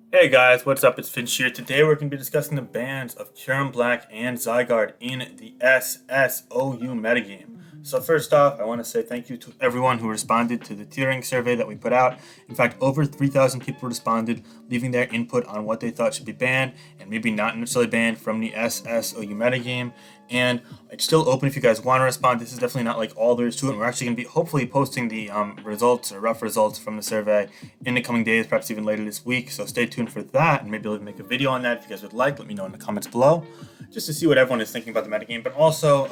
Hey guys, what's up? It's Finch here. Today we're going to be discussing the bans of Kyurem-Black and Zygarde in the SSOU metagame. So first off, I want to say thank you to everyone who responded to the tiering survey that we put out. In fact, over 3,000 people responded, leaving their input on what they thought should be banned and maybe not necessarily banned from the SSOU metagame. And it's still open if you guys want to respond. This is definitely not like all there is to it. We're actually going to be hopefully posting the results or rough results from the survey in the coming days, perhaps even later this week. So stay tuned for that, and maybe I'll make a video on that if you guys would like. Let me know in the comments below, just to see what everyone is thinking about the metagame. But also,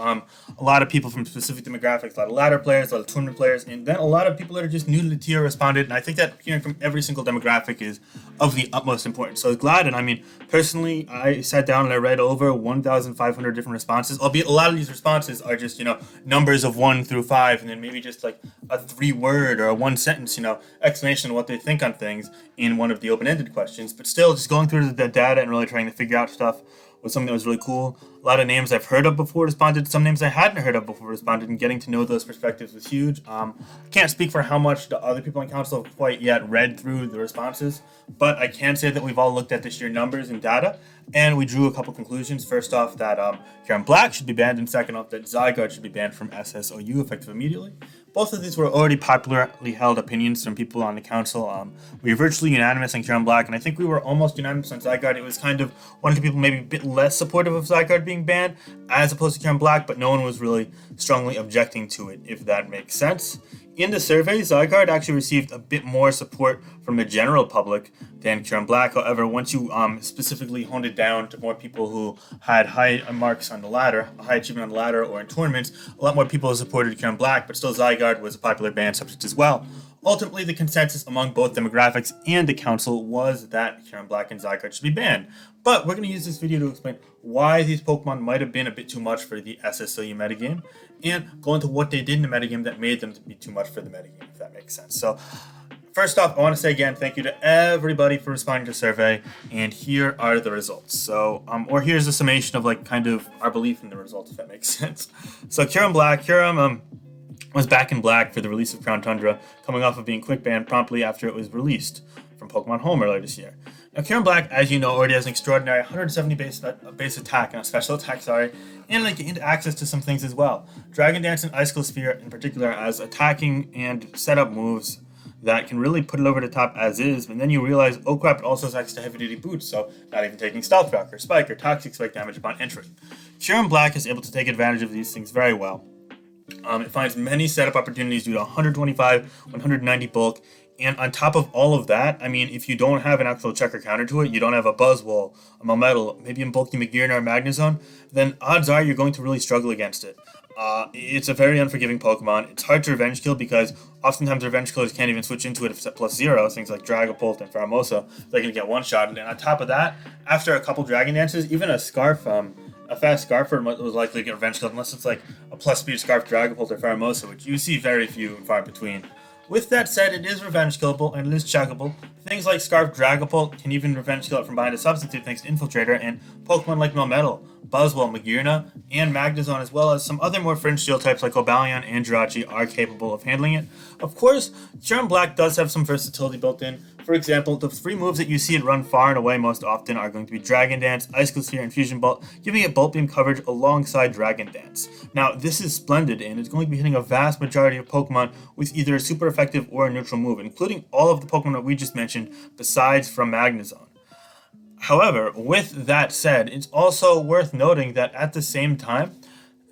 a lot of people from specific demographics, a lot of ladder players, a lot of tournament players, and then a lot of people that are just new to the tier responded. And I think that hearing from every single demographic is of the utmost importance. So glad, and I mean, personally, I sat down and I read over 1,500 different responses, albeit a lot of these responses are just, numbers of 1 through 5, and then maybe just like a 3-word or a 1-sentence, explanation of what they think on things in one of the open-ended questions. But still, just going through the data and really trying to figure out stuff was something that was really cool. A lot of names I've heard of before responded. Some names I hadn't heard of before responded, and getting to know those perspectives was huge. I can't speak for how much the other people on council have quite yet read through the responses, but I can say that we've all looked at the sheer numbers and data, and we drew a couple conclusions. First off, that Kyurem-Black should be banned, and second off, that Zygarde should be banned from SSOU effective immediately. Both of these were already popularly held opinions from people on the council. We were virtually unanimous on Kyurem-Black, and I think we were almost unanimous on Zygarde. It was kind of one of the people maybe a bit less supportive of Zygarde being banned as opposed to Kyurem-Black, but no one was really strongly objecting to it, if that makes sense. In the survey, Zygarde actually received a bit more support from the general public than Kyurem-Black. However, once you specifically honed it down to more people who had high marks on the ladder, high achievement on the ladder, or in tournaments, a lot more people supported Kyurem-Black, but still Zygarde was a popular ban subject as well. Ultimately, the consensus among both demographics and the council was that Kyurem-Black and Zygarde should be banned. But we're going to use this video to explain why these Pokemon might have been a bit too much for the SSOU metagame, and go into what they did in the metagame that made them to be too much for the metagame, if that makes sense. So, first off, I want to say again, thank you to everybody for responding to the survey, and here are the results. So, or here's a summation of like kind of our belief in the results, if that makes sense. So, Kyurem-Black, was back in black for the release of Crown Tundra, coming off of being quick banned promptly after it was released from Pokemon Home earlier this year. Now, Kyurem-Black, as you know, already has an extraordinary 170 base attack, and a special attack, and like gained access to some things as well. Dragon Dance and Icicle Sphere, in particular, as attacking and setup moves that can really put it over the top as is, and then you realize, oh crap, it also has access to heavy-duty boots, so not even taking Stealth Rock or Spike or Toxic Spike damage upon entry. Kyurem-Black is able to take advantage of these things very well. It finds many setup opportunities due to 125, 190 bulk, and on top of all of that, I mean, if you don't have an actual checker counter to it, you don't have a Buzzwole, a Melmetal, maybe a bulky Magearna or Magnezone, then odds are you're going to really struggle against it. It's a very unforgiving Pokemon. It's hard to revenge kill because oftentimes revenge killers can't even switch into it if it's at +0. Things like Dragapult and Pheromosa, they're going to get one-shot. And on top of that, after a couple Dragon Dances, even a Scarf, a fast Scarfer was likely to get revenge killed unless it's like a +speed Scarf Dragapult or Pheromosa, which you see very few and far between. With that said, it is revenge killable and it is checkable. Things like Scarf Dragapult can even revenge kill it from behind a substitute thanks to Infiltrator, and Pokemon like Melmetal, Buzzwole, Magearna, and Magnezone, as well as some other more fringe steel types like Obalion and Jirachi, are capable of handling it. Of course, Kyurem-Black does have some versatility built in. For example, the 3 moves that you see it run far and away most often are going to be Dragon Dance, Icicle Sphere, and Fusion Bolt, giving it Bolt Beam coverage alongside Dragon Dance. Now, this is splendid, and it's going to be hitting a vast majority of Pokemon with either a super effective or a neutral move, including all of the Pokemon that we just mentioned, besides from Magnezone. However, with that said, it's also worth noting that at the same time,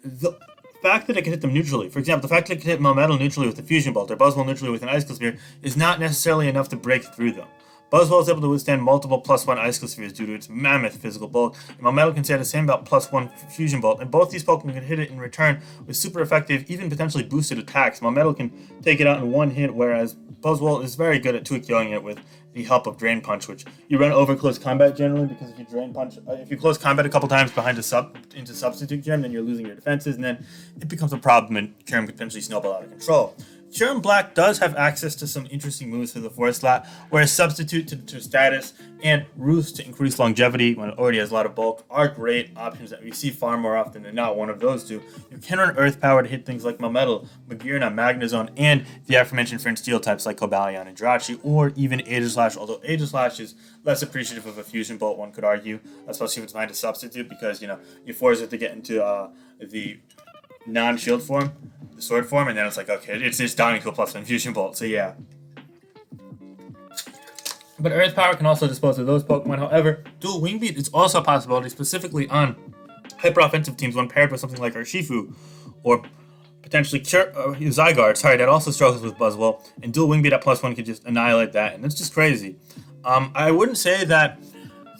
the fact that it can hit them neutrally, for example, the fact that it can hit Melmetal neutrally with a Fusion Bolt or Buzzwole neutrally with an Icicle Sphere, is not necessarily enough to break through them. Buzzwole is able to withstand multiple +1 Icicle Spheres due to its mammoth physical bulk, and Melmetal can say the same about +1 Fusion Bolt, and both these Pokemon can hit it in return with super effective, even potentially boosted attacks. Melmetal can take it out in one hit, whereas Buzzwole is very good at 2-KOing it with the help of Drain Punch, which you run over close combat generally, because if you Drain Punch, if you close combat a couple times behind into Substitute Gem, then you're losing your defenses, and then it becomes a problem, and Kyurem could potentially snowball out of control. Kyurem-Black does have access to some interesting moves for the 4 slot, whereas Substitute to status and Roost to increase longevity when it already has a lot of bulk are great options that we see far more often than not. One of those two. You can run Earth Power to hit things like Melmetal, Magearna, Magnezone, and the aforementioned Fringe Steel types like Cobalion and Jirachi, or even Aegislash, although Aegislash is less appreciative of a Fusion Bolt, one could argue, especially if it's behind a Substitute, because, you force it to get into the non-shield form, the sword form, and then it's like, okay, it's just down to a +1 Fusion Bolt, so yeah. But Earth Power can also dispose of those Pokemon. However, Dual Wing Beat is also a possibility, specifically on hyper-offensive teams when paired with something like Urshifu, or potentially Zygarde, that also struggles with Buzzwole, and Dual Wing Beat at +1 could just annihilate that, and that's just crazy. I wouldn't say that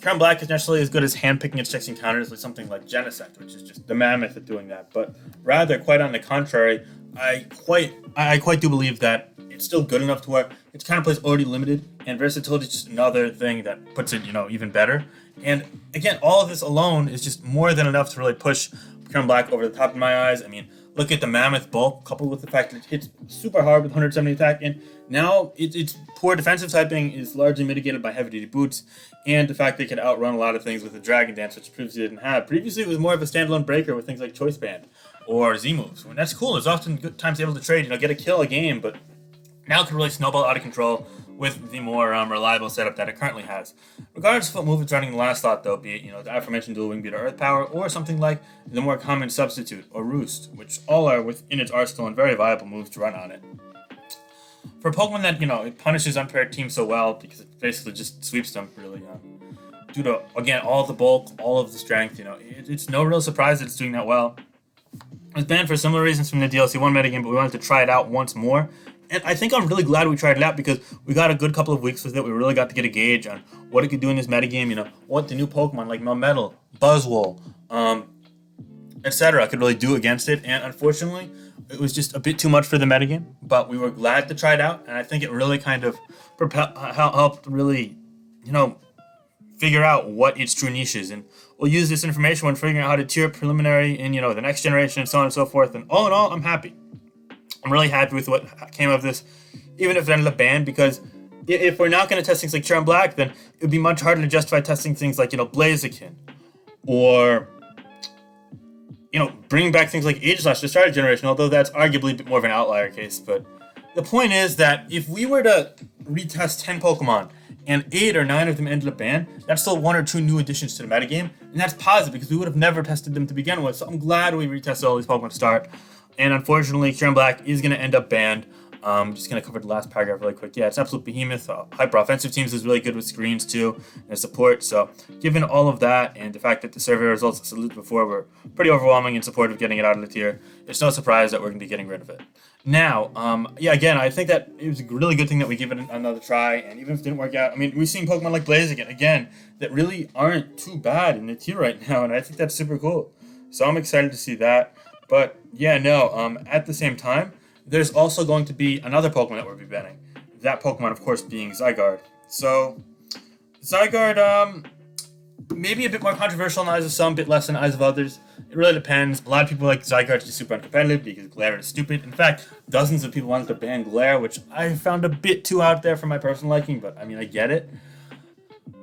Kyurem-Black is necessarily as good as handpicking its checks and counters with something like Genesect, which is just the mammoth at doing that. But rather, quite on the contrary, I quite do believe that it's still good enough to where its counterplay is already limited, and versatility is just another thing that puts it, even better. And again, all of this alone is just more than enough to really push Kyurem-Black over the top in my eyes. I mean, look at the mammoth bulk, coupled with the fact that it hits super hard with 170 attack, and now its poor defensive typing is largely mitigated by heavy-duty boots, and the fact that it can outrun a lot of things with the Dragon Dance, which previously didn't have. Previously, it was more of a standalone breaker with things like Choice Band or Z-moves, and that's cool. There's often good times able to trade, get a kill a game, but now it can really snowball out of control with the more reliable setup that it currently has. Regardless of what move it's running in the last slot, though, be it the aforementioned Dual Wing Beat or Earth Power, or something like the more common Substitute or Roost, which all are within its arsenal and very viable moves to run on it. For a Pokemon that it punishes unpaired teams so well because it basically just sweeps them really, due to again all of the bulk, all of the strength, it's no real surprise that it's doing that well. It was banned for similar reasons from the DLC 1 metagame, but we wanted to try it out once more. And I think I'm really glad we tried it out because we got a good couple of weeks with it. We really got to get a gauge on what it could do in this metagame, what the new Pokemon like Melmetal, Buzzwole, etc. could really do against it. And unfortunately, it was just a bit too much for the metagame, but we were glad to try it out. And I think it really kind of helped really, figure out what its true niche is. And we'll use this information when figuring out how to tier preliminary in, the next generation and so on and so forth. And all in all, I'm happy. I'm really happy with what came of this, even if it ended up banned, because if we're not going to test things like Kyurem-Black, then it would be much harder to justify testing things like, Blaziken, or, bringing back things like Aegislash to start a generation, although that's arguably a bit more of an outlier case. But the point is that if we were to retest 10 Pokemon, and 8 or 9 of them ended up banned, that's still 1 or 2 new additions to the metagame, and that's positive because we would have never tested them to begin with, so I'm glad we retested all these Pokemon to start. And unfortunately, Kyurem-Black is going to end up banned. I'm just going to cover the last paragraph really quick. Yeah, it's absolute behemoth. Hyper-offensive teams is really good with screens, too, and support. So, given all of that, and the fact that the survey results I saluted before were pretty overwhelming in support of getting it out of the tier, it's no surprise that we're going to be getting rid of it. Now, again, I think that it was a really good thing that we give it another try, and even if it didn't work out, we've seen Pokemon like Blaziken, again, that really aren't too bad in the tier right now, and I think that's super cool. So I'm excited to see that. But, at the same time, there's also going to be another Pokemon that we'll be banning. That Pokemon, of course, being Zygarde. So, Zygarde, maybe a bit more controversial in the eyes of some, a bit less in the eyes of others. It really depends. A lot of people like Zygarde to be super uncompetitive because Glare is stupid. In fact, dozens of people wanted to ban Glare, which I found a bit too out there for my personal liking, but I get it.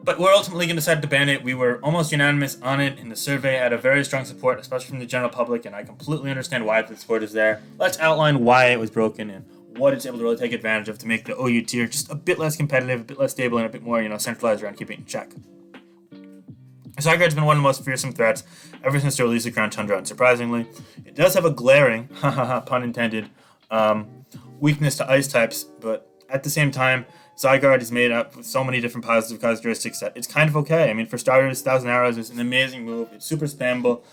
But we're ultimately going to decide to ban it. We were almost unanimous on it in the survey, had a very strong support, especially from the general public, and I completely understand why the support is there. Let's outline why it was broken and what it's able to really take advantage of to make the OU tier just a bit less competitive, a bit less stable, and a bit more, centralized around keeping it in check. Zygarde's been one of the most fearsome threats ever since the release of Crown Tundra, unsurprisingly. It does have a glaring, pun intended, weakness to ice types, but at the same time, Zygarde is made up with so many different positive characteristics that it's kind of okay. For starters, 1,000 Arrows is an amazing move. It's super spammable.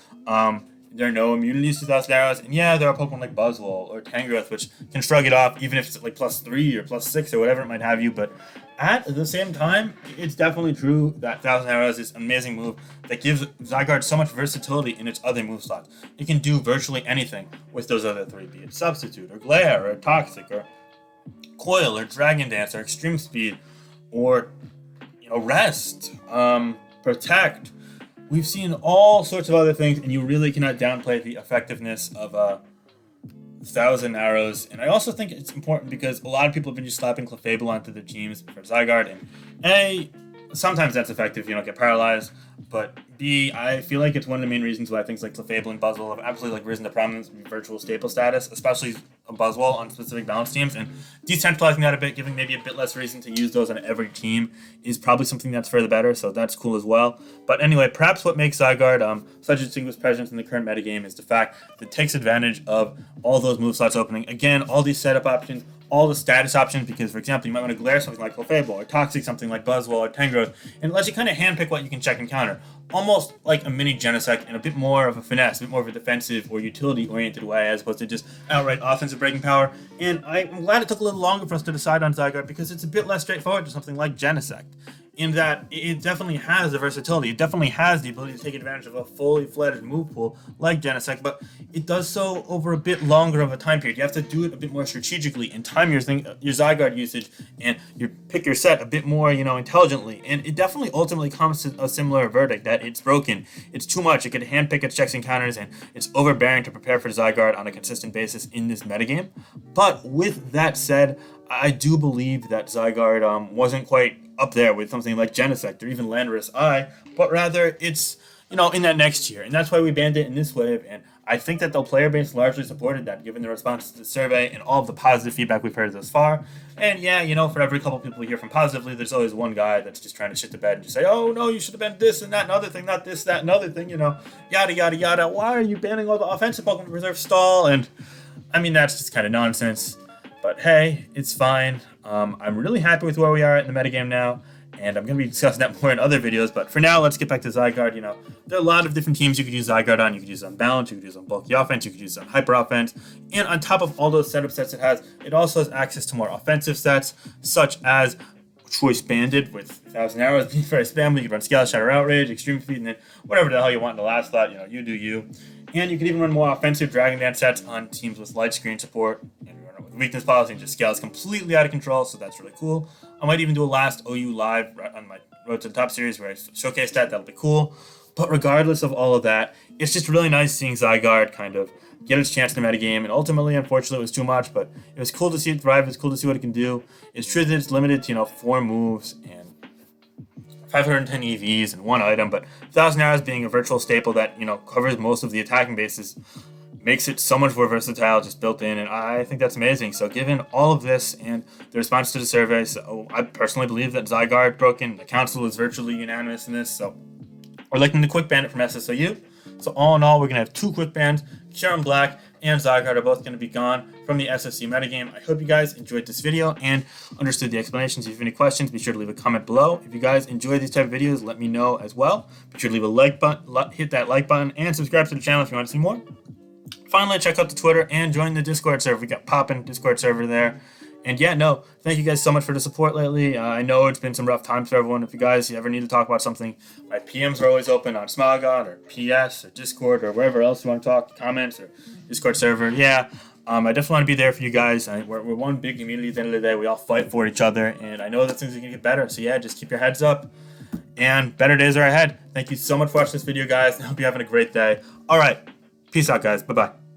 There are no immunities to 1,000 Arrows. And yeah, there are Pokemon like Buzzwole or Tangrowth, which can shrug it off, even if it's at like +3 or +6 or whatever it might have you. But at the same time, it's definitely true that 1,000 Arrows is an amazing move that gives Zygarde so much versatility in its other move slots. It can do virtually anything with those other 3, be it Substitute or Glare or Toxic or Coil or Dragon Dance or Extreme Speed or Rest, Protect. We've seen all sorts of other things, and you really cannot downplay the effectiveness of 1,000 arrows. And I also think it's important because a lot of people have been just slapping Clefable onto their teams for Zygarde. And A, sometimes that's effective, you don't get paralyzed. But B, I feel like it's one of the main reasons why things like Clefable and Buzzwole have absolutely risen to prominence in virtual staple status, especially a Buzzwole on specific balance teams. And decentralizing that a bit, giving maybe a bit less reason to use those on every team is probably something that's for the better, so that's cool as well. But anyway, perhaps what makes Zygarde such a distinguished presence in the current metagame is the fact that it takes advantage of all those move slots opening. Again, all these setup options, all the status options, because, for example, you might want to glare something like Clefable, or Toxic something like Buzzwole or Tangrowth, and it lets you kind of handpick what you can check and counter. Almost like a mini Genesect in a bit more of a finesse, a bit more of a defensive or utility-oriented way as opposed to just outright offensive breaking power. And I'm glad it took a little longer for us to decide on Zygarde because it's a bit less straightforward to something like Genesect, in that it definitely has the versatility. It definitely has the ability to take advantage of a fully fledged move pool like Genesect, but it does so over a bit longer of a time period. You have to do it a bit more strategically and time your Zygarde usage and pick your set a bit more, intelligently. And it definitely ultimately comes to a similar verdict that it's broken. It's too much. It can handpick its checks and counters, and it's overbearing to prepare for Zygarde on a consistent basis in this metagame. But with that said, I do believe that Zygarde wasn't quite up there with something like Genesect or even Landorus I, but rather it's, in that next year. And that's why we banned it in this wave. And I think that the player base largely supported that, given the response to the survey and all of the positive feedback we've heard thus far. And yeah, for every couple people we hear from positively, there's always one guy that's just trying to shit the bed and just say, oh no, you should have banned this and that and other thing, not this, that, and other thing, yada, yada, yada. Why are you banning all the offensive Pokemon to preserve stall? And I mean, that's just kind of nonsense. But hey, it's fine. I'm really happy with where we are in the metagame now, and I'm going to be discussing that more in other videos. But for now, let's get back to Zygarde. There are a lot of different teams you could use Zygarde on. You could use it on balance, you could use it on bulky offense, you could use it on hyper offense. And on top of all those setup sets it also has access to more offensive sets, such as Choice Banded with 1,000 arrows, being very spammy. You can run Scale Shatter Outrage, Extreme Speed, and then whatever the hell you want in the last slot. You do you. And you can even run more offensive Dragon Dance sets on teams with light screen support. And you run it with weakness policy and just scales completely out of control, so that's really cool. I might even do a last OU live on my Road to the Top series where I showcase that'll be cool. But regardless of all of that, it's just really nice seeing Zygarde kind of get its chance in the metagame, and ultimately, unfortunately, it was too much, but it was cool to see it thrive. It's cool to see what it can do. It's true that it's limited to, 4 moves and 510 EVs and 1 item, but 1,000 arrows being a virtual staple that, covers most of the attacking bases makes it so much more versatile just built in, and I think that's amazing. So given all of this and the response to the survey, so I personally believe that Zygarde broken. The council is virtually unanimous in this, so we're looking to quick ban it from SSOU. So all in all, we're going to have 2 quick bans. Kyurem-Black and Zygarde are both going to be gone from the SSC metagame. I hope you guys enjoyed this video and understood the explanations. If you have any questions, be sure to leave a comment below. If you guys enjoy these type of videos, let me know as well. Be sure to leave a like button, hit that like button, and subscribe to the channel if you want to see more. Finally, check out the Twitter and join the Discord server. We got poppin' Discord server there. And yeah, no, thank you guys so much for the support lately. I know it's been some rough times for everyone. If you guys ever need to talk about something, my PMs are always open on Smilegod or PS or Discord or wherever else you want to talk, comments or Discord server. Yeah, I definitely want to be there for you guys. We're one big community at the end of the day. We all fight for each other, and I know that things are going to get better. So yeah, just keep your heads up, and better days are ahead. Thank you so much for watching this video, guys. I hope you're having a great day. All right, peace out, guys. Bye-bye.